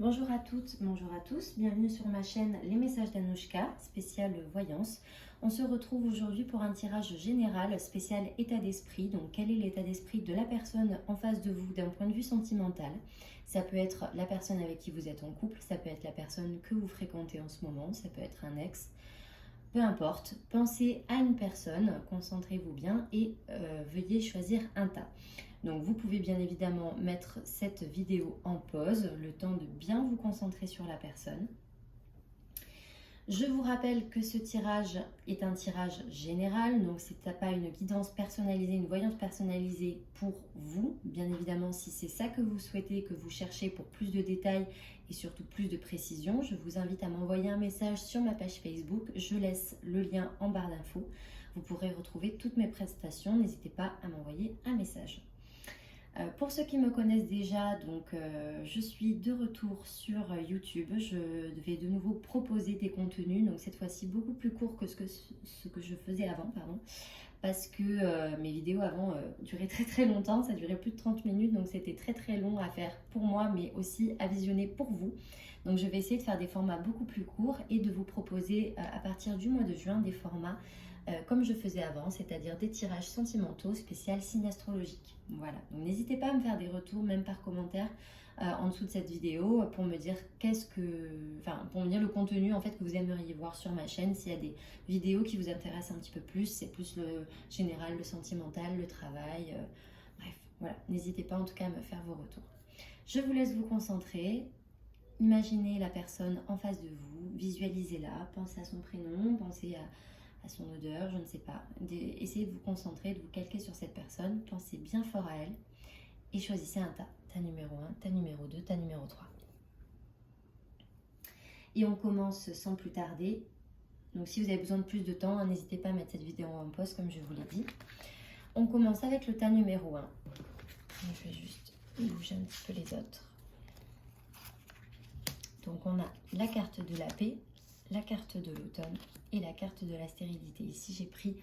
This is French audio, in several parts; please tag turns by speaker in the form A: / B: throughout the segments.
A: Bonjour à toutes, bonjour à tous, bienvenue sur ma chaîne Les Messages d'Anouchka, spéciale voyance. On se retrouve aujourd'hui pour un tirage général spécial état d'esprit. Donc quel est l'état d'esprit de la personne en face de vous d'un point de vue sentimental? Ça peut être la personne avec qui vous êtes en couple, ça peut être la personne que vous fréquentez en ce moment, ça peut être un ex. Peu importe, pensez à une personne, concentrez-vous bien et veuillez choisir un tas. Donc vous pouvez bien évidemment mettre cette vidéo en pause, le temps de bien vous concentrer sur la personne. Je vous rappelle que ce tirage est un tirage général, donc ce n'est pas une guidance personnalisée, une voyance personnalisée pour vous. Bien évidemment, si c'est ça que vous souhaitez, que vous cherchez pour plus de détails et surtout plus de précision, je vous invite à m'envoyer un message sur ma page Facebook. Je laisse le lien en barre d'infos. Vous pourrez retrouver toutes mes prestations. N'hésitez pas à m'envoyer un message. Pour ceux qui me connaissent déjà, donc je suis de retour sur YouTube. Je vais de nouveau proposer des contenus, donc cette fois-ci beaucoup plus court que ce que je faisais avant, parce que mes vidéos avant duraient très longtemps, ça durait plus de 30 minutes, donc c'était très long à faire pour moi, mais aussi à visionner pour vous. Donc je vais essayer de faire des formats beaucoup plus courts et de vous proposer à partir du mois de juin des formats comme je faisais avant, c'est-à-dire des tirages sentimentaux spécial signe astrologique. Voilà, donc n'hésitez pas à me faire des retours, même par commentaire en dessous de cette vidéo, pour me dire pour me dire le contenu en fait que vous aimeriez voir sur ma chaîne. S'il y a des vidéos qui vous intéressent un petit peu plus, c'est plus le général, le sentimental, le travail, bref, voilà, n'hésitez pas en tout cas à me faire vos retours. Je vous laisse vous concentrer. Imaginez la personne en face de vous, visualisez-la, pensez à son prénom, pensez à son odeur, je ne sais pas. Essayez de vous concentrer, de vous calquer sur cette personne, pensez bien fort à elle et choisissez un tas. Tas numéro 1, tas numéro 2, tas numéro 3. Et on commence sans plus tarder. Donc si vous avez besoin de plus de temps, n'hésitez pas à mettre cette vidéo en pause comme je vous l'ai dit. On commence avec le tas numéro 1. Je vais juste bouger un petit peu les autres. Donc on a la carte de la paix, la carte de l'automne et la carte de la stérilité. Ici, j'ai pris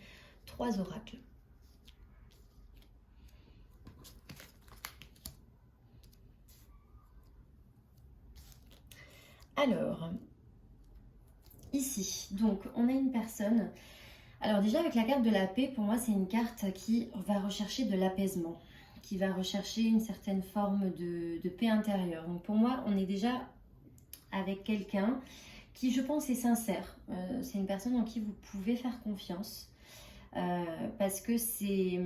A: 3 oracles. Alors, ici, donc, on a une personne. Alors déjà, avec la carte de la paix, pour moi, c'est une carte qui va rechercher de l'apaisement, qui va rechercher une certaine forme de paix intérieure. Donc pour moi, on est déjà avec quelqu'un qui, je pense, est sincère. C'est une personne en qui vous pouvez faire confiance parce que c'est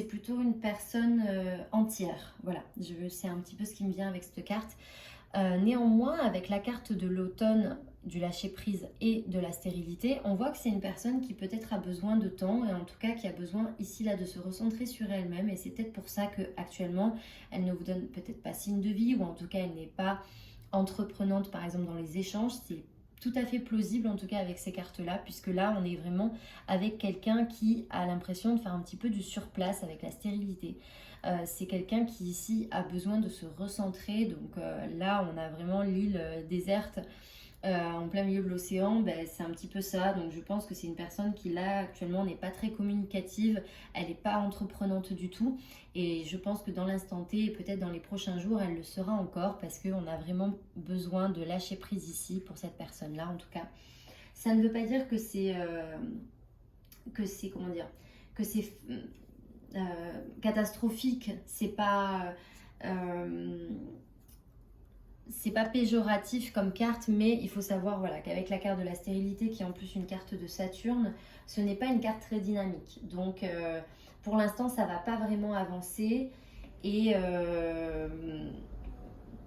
A: plutôt une personne entière. Voilà, c'est un petit peu ce qui me vient avec cette carte. Néanmoins, avec la carte de l'automne, du lâcher-prise et de la stérilité, on voit que c'est une personne qui peut-être a besoin de temps et en tout cas qui a besoin ici là de se recentrer sur elle-même, et c'est peut-être pour ça qu'actuellement elle ne vous donne peut-être pas signe de vie, ou en tout cas elle n'est pas entreprenante par exemple dans les échanges. C'est tout à fait plausible en tout cas avec ces cartes là, puisque là on est vraiment avec quelqu'un qui a l'impression de faire un petit peu du surplace avec la stérilité. C'est quelqu'un qui ici a besoin de se recentrer, donc là on a vraiment l'île déserte en plein milieu de l'océan, c'est un petit peu ça. Donc je pense que c'est une personne qui là actuellement n'est pas très communicative, elle n'est pas entreprenante du tout, et je pense que dans l'instant T et peut-être dans les prochains jours elle le sera encore, parce qu'on a vraiment besoin de lâcher prise ici pour cette personne là. En tout cas, ça ne veut pas dire que c'est comment dire, que c'est catastrophique, c'est pas péjoratif comme carte, mais il faut savoir voilà, qu'avec la carte de la stérilité, qui est en plus une carte de Saturne, ce n'est pas une carte très dynamique. Donc pour l'instant, ça ne va pas vraiment avancer, et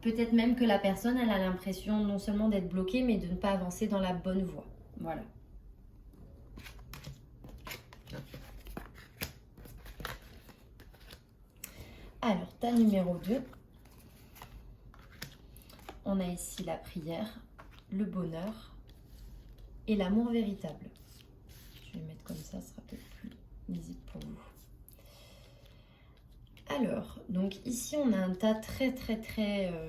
A: peut-être même que la personne, elle a l'impression non seulement d'être bloquée, mais de ne pas avancer dans la bonne voie. Voilà. Alors, tas numéro 2. On a ici la prière, le bonheur et l'amour véritable. Je vais le mettre comme ça, ce sera peut-être plus lisible pour vous. Alors, donc ici on a un tas très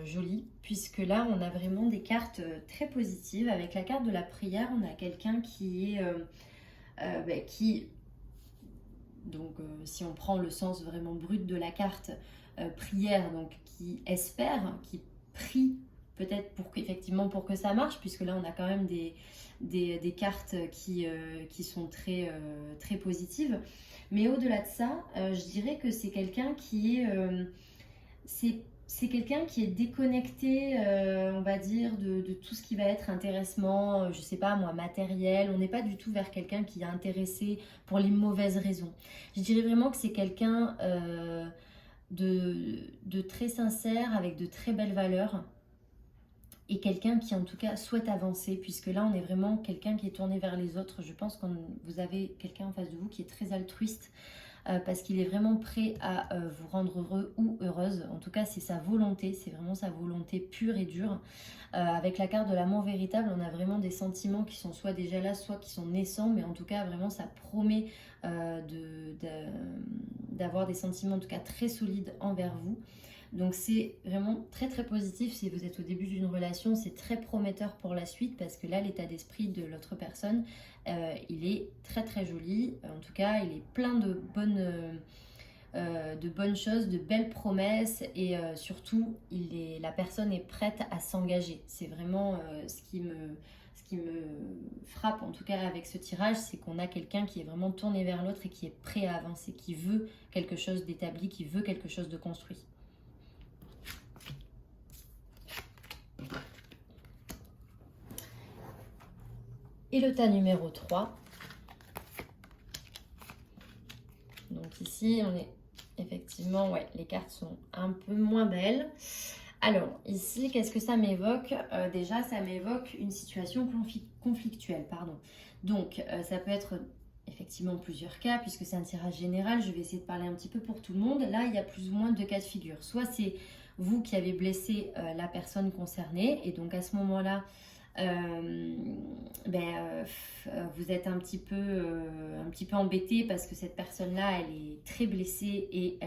A: joli, puisque là on a vraiment des cartes très positives. Avec la carte de la prière, on a quelqu'un qui est donc si on prend le sens vraiment brut de la carte, prière, donc qui espère, qui pris peut-être effectivement pour que ça marche, puisque là on a quand même des cartes qui sont très, très positives. Mais au-delà de ça, je dirais que c'est quelqu'un qui est... c'est quelqu'un qui est déconnecté, on va dire, de tout ce qui va être intéressement, je sais pas moi, matériel. On n'est pas du tout vers quelqu'un qui est intéressé pour les mauvaises raisons. Je dirais vraiment que c'est quelqu'un de très sincère, avec de très belles valeurs, et quelqu'un qui en tout cas souhaite avancer, puisque là on est vraiment quelqu'un qui est tourné vers les autres. Je pense que vous avez quelqu'un en face de vous qui est très altruiste, parce qu'il est vraiment prêt à vous rendre heureux ou heureuse. En tout cas, c'est sa volonté, c'est vraiment sa volonté pure et dure. Avec la carte de l'amour véritable, on a vraiment des sentiments qui sont soit déjà là, soit qui sont naissants, mais en tout cas, vraiment, ça promet d'avoir des sentiments en tout cas très solides envers vous. Donc c'est vraiment très très positif. Si vous êtes au début d'une relation, c'est très prometteur pour la suite, parce que là l'état d'esprit de l'autre personne, il est très très joli. En tout cas, il est plein de bonnes choses, de belles promesses, et surtout la personne est prête à s'engager. C'est vraiment ce qui me frappe en tout cas avec ce tirage, c'est qu'on a quelqu'un qui est vraiment tourné vers l'autre et qui est prêt à avancer, qui veut quelque chose d'établi, qui veut quelque chose de construit. Et le tas numéro 3. Donc ici, on est effectivement, ouais, les cartes sont un peu moins belles. Alors ici, qu'est-ce que ça m'évoque? Déjà, ça m'évoque une situation conflictuelle, pardon. Donc, ça peut être effectivement plusieurs cas, puisque c'est un tirage général. Je vais essayer de parler un petit peu pour tout le monde. Là, il y a plus ou moins 2 cas de figure. Soit c'est vous qui avez blessé la personne concernée, et donc à ce moment-là, vous êtes un petit peu embêté, parce que cette personne-là, elle est très blessée, et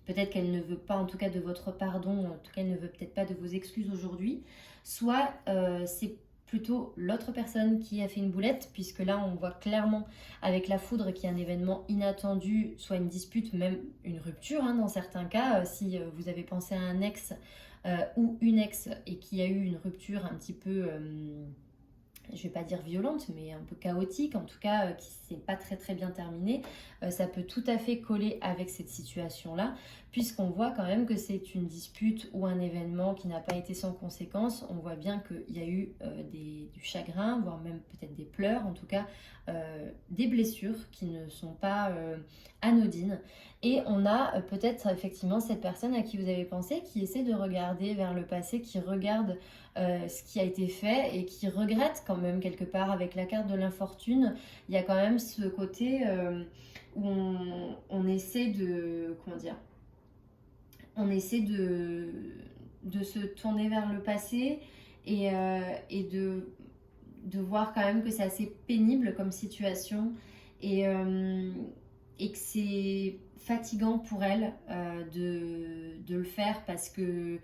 A: peut-être qu'elle ne veut pas en tout cas de votre pardon, en tout cas elle ne veut peut-être pas de vos excuses aujourd'hui. Soit c'est plutôt l'autre personne qui a fait une boulette, puisque là on voit clairement avec la foudre qu'il y a un événement inattendu, soit une dispute, même une rupture, hein, dans certains cas. Si vous avez pensé à un ex ou une ex, et qui a eu une rupture un petit peu, je vais pas dire violente, mais un peu chaotique, en tout cas qui s'est pas très très bien terminée, ça peut tout à fait coller avec cette situation-là, puisqu'on voit quand même que c'est une dispute ou un événement qui n'a pas été sans conséquence. On voit bien qu'il y a eu du chagrin, voire même peut-être des pleurs, en tout cas des blessures qui ne sont pas anodines. Et on a peut-être effectivement cette personne à qui vous avez pensé, qui essaie de regarder vers le passé, qui regarde ce qui a été fait, et qui regrette quand même quelque part. Avec la carte de l'infortune, il y a quand même ce côté où on essaie de, comment dire, on essaie de se tourner vers le passé, et de voir quand même que c'est assez pénible comme situation, et que c'est fatigant pour elle de le faire, parce que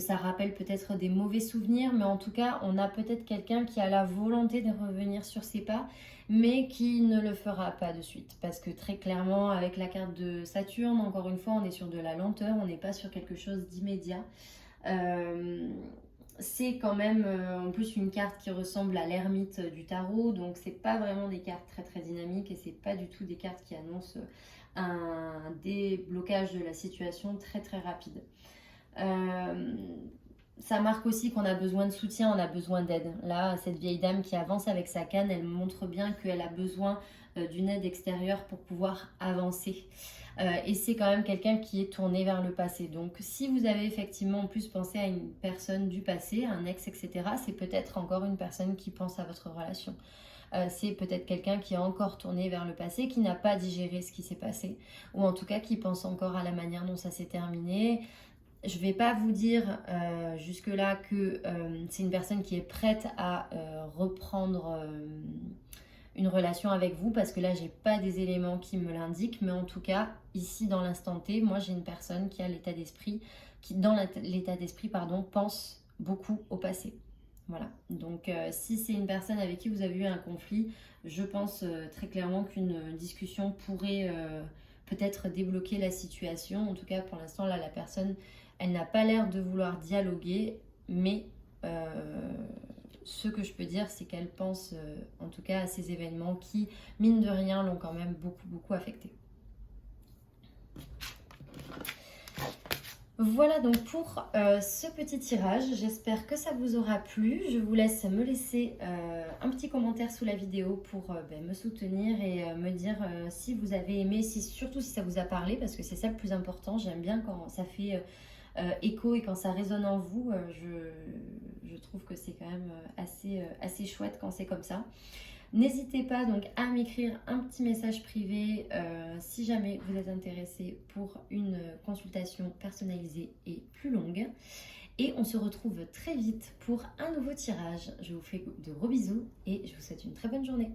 A: ça rappelle peut-être des mauvais souvenirs. Mais en tout cas, on a peut-être quelqu'un qui a la volonté de revenir sur ses pas, mais qui ne le fera pas de suite, parce que très clairement, avec la carte de Saturne, encore une fois, on est sur de la lenteur, on n'est pas sur quelque chose d'immédiat. C'est quand même en plus une carte qui ressemble à l'ermite du tarot, donc c'est pas vraiment des cartes très très dynamiques, et c'est pas du tout des cartes qui annoncent un déblocage de la situation très très rapide. Ça marque aussi qu'on a besoin de soutien, on a besoin d'aide. Là, cette vieille dame qui avance avec sa canne, elle montre bien qu'elle a besoin d'une aide extérieure pour pouvoir avancer. Et c'est quand même quelqu'un qui est tourné vers le passé. Donc si vous avez effectivement en plus pensé à une personne du passé, un ex, etc., c'est peut-être encore une personne qui pense à votre relation. C'est peut-être quelqu'un qui est encore tourné vers le passé, qui n'a pas digéré ce qui s'est passé, ou en tout cas qui pense encore à la manière dont ça s'est terminé. Je ne vais pas vous dire jusque-là que c'est une personne qui est prête à reprendre une relation avec vous, parce que là j'ai pas des éléments qui me l'indiquent, mais en tout cas ici dans l'instant T, moi j'ai une personne qui a l'état d'esprit, qui dans l'état d'esprit pense beaucoup au passé. Voilà, donc si c'est une personne avec qui vous avez eu un conflit, je pense très clairement qu'une discussion pourrait peut-être débloquer la situation. En tout cas pour l'instant là, la personne Elle n'a pas l'air de vouloir dialoguer, mais ce que je peux dire, c'est qu'elle pense en tout cas à ces événements qui, mine de rien, l'ont quand même beaucoup affectée. Voilà donc pour ce petit tirage, j'espère que ça vous aura plu. Je vous laisse me laisser un petit commentaire sous la vidéo pour me soutenir et me dire si vous avez aimé, surtout si ça vous a parlé, parce que c'est ça le plus important. J'aime bien quand ça fait écho et quand ça résonne en vous. Je trouve que c'est quand même assez chouette quand c'est comme ça. N'hésitez pas donc à m'écrire un petit message privé si jamais vous êtes intéressé pour une consultation personnalisée et plus longue. Et on se retrouve très vite pour un nouveau tirage. Je vous fais de gros bisous et je vous souhaite une très bonne journée.